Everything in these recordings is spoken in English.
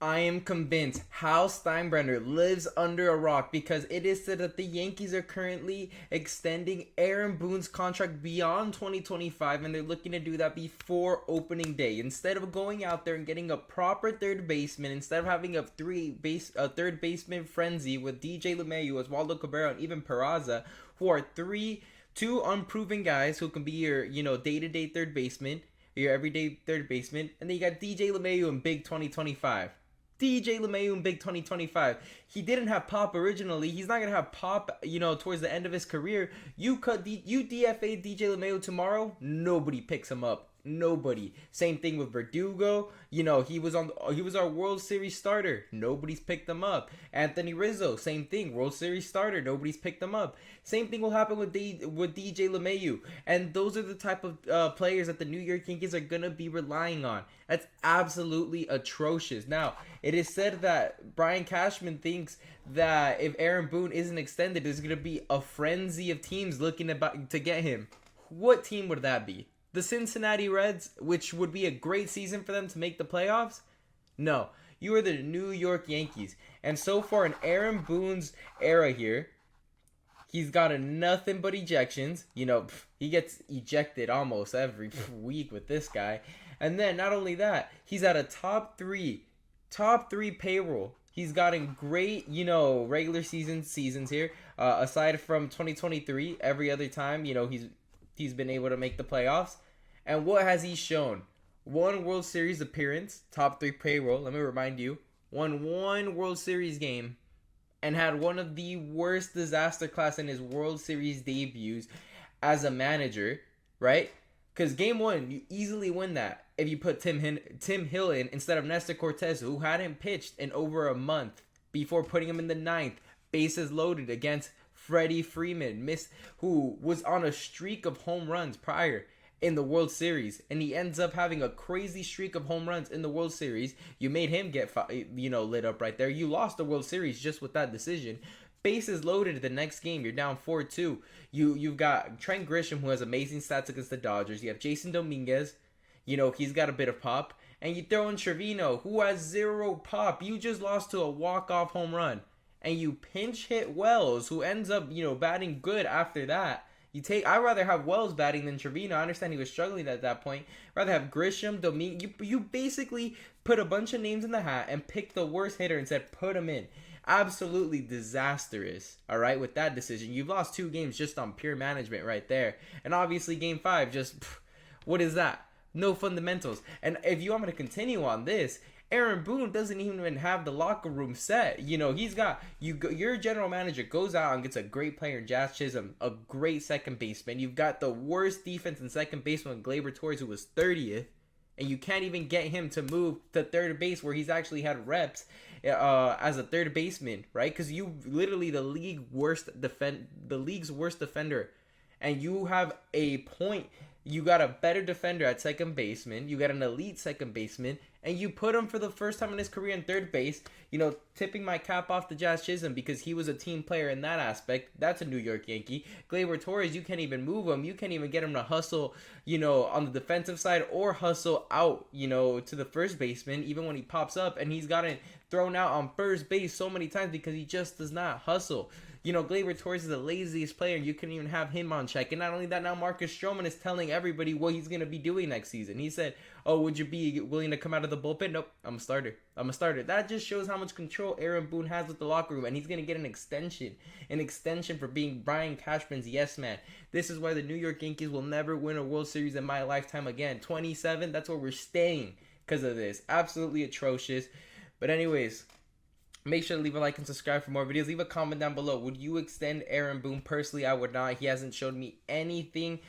I am convinced Hal Steinbrenner lives under a rock because it is said that the Yankees are currently extending Aaron Boone's contract beyond 2025, and they're looking to do that before opening day. Instead of going out there and getting a proper third baseman, instead of having a third baseman frenzy with DJ LeMahieu, Oswaldo Cabrera, and even Peraza, who are two unproven guys who can be your day-to-day third baseman, your everyday third baseman, and then you got DJ LeMahieu in Big 2025. DJ LeMahieu in Big 2025. He didn't have pop originally. He's not gonna have pop, towards the end of his career. You DFA DJ LeMahieu tomorrow, nobody picks him up. Nobody. Same thing with Verdugo. He was our World Series starter. Nobody's picked him up. Anthony Rizzo, same thing. World Series starter. Nobody's picked him up. Same thing will happen with DJ LeMahieu. And those are the type of players that the New York Yankees are gonna be relying on. That's absolutely atrocious. Now, it is said that Brian Cashman thinks that if Aaron Boone isn't extended, there's gonna be a frenzy of teams looking to get him. What team would that be? The Cincinnati Reds, which would be a great season for them to make the playoffs? No, you are the New York Yankees. And so far in Aaron Boone's era here, he's gotten nothing but ejections. He gets ejected almost every week with this guy. And then not only that, he's at a top three payroll. He's gotten great, regular seasons here. Aside from 2023, every other time, he's been able to make the playoffs. And what has he shown? One World Series appearance, top 3 payroll, let me remind you. Won one World Series game and had one of the worst disaster class in his World Series debuts as a manager, right? Because game 1, you easily win that if you put Tim Hill in instead of Nestor Cortez, who hadn't pitched in over a month before putting him in the 9th, bases loaded against Freddie Freeman, who was on a streak of home runs prior in the World Series, and he ends up having a crazy streak of home runs in the World Series. You made him get lit up right there. You lost the World Series just with that decision. Bases loaded the next game. You're down 4-2. You've got Trent Grisham, who has amazing stats against the Dodgers. You have Jason Dominguez. He's got a bit of pop. And you throw in Trevino, who has 0 pop. You just lost to a walk-off home run. And you pinch hit Wells, who ends up, batting good after that. I'd rather have Wells batting than Trevino. I understand he was struggling at that point. I'd rather have Grisham, Dominguez. You basically put a bunch of names in the hat and picked the worst hitter and said, put him in. Absolutely disastrous, all right, with that decision. You've lost 2 games just on pure management right there. And obviously game 5, what is that? No fundamentals. And if you want me to continue on this, Aaron Boone doesn't even have the locker room set. He's got your general manager goes out and gets a great player in Jazz Chisholm, a great second baseman. You've got the worst defense in second baseman, Gleyber Torres, who was 30th, and you can't even get him to move to third base where he's actually had reps as a third baseman, right? Because you literally the league's worst defender, and you have a point. You got a better defender at second baseman. You got an elite second baseman. And you put him for the first time in his career in third base. Tipping my cap off to Jazz Chisholm because he was a team player in that aspect. That's a New York Yankee. Gleyber Torres, you can't even move him. You can't even get him to hustle, on the defensive side or hustle out, to the first baseman, even when he pops up. And he's gotten thrown out on first base so many times because he just does not hustle. Gleyber Torres is the laziest player, and you couldn't even have him on check. And not only that, now Marcus Stroman is telling everybody what he's going to be doing next season. He said, oh, would you be willing to come out of the bullpen? Nope, I'm a starter. That just shows how much control Aaron Boone has with the locker room, and he's going to get an extension for being Brian Cashman's yes man. This is why the New York Yankees will never win a World Series in my lifetime again. 27, that's where we're staying because of this. Absolutely atrocious. But anyways, make sure to leave a like and subscribe for more videos. Leave a comment down below. Would you extend Aaron Boone? Personally, I would not. He hasn't showed me anything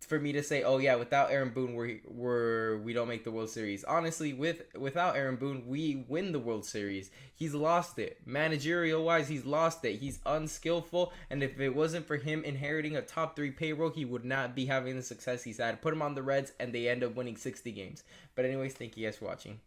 for me to say, oh yeah, without Aaron Boone, we don't make the World Series. Honestly, without Aaron Boone, we win the World Series. He's lost it. Managerial wise, he's lost it. He's unskillful, and if it wasn't for him inheriting a top 3 payroll, he would not be having the success he's had. Put him on the Reds, and they end up winning 60 games. But anyways, thank you guys for watching.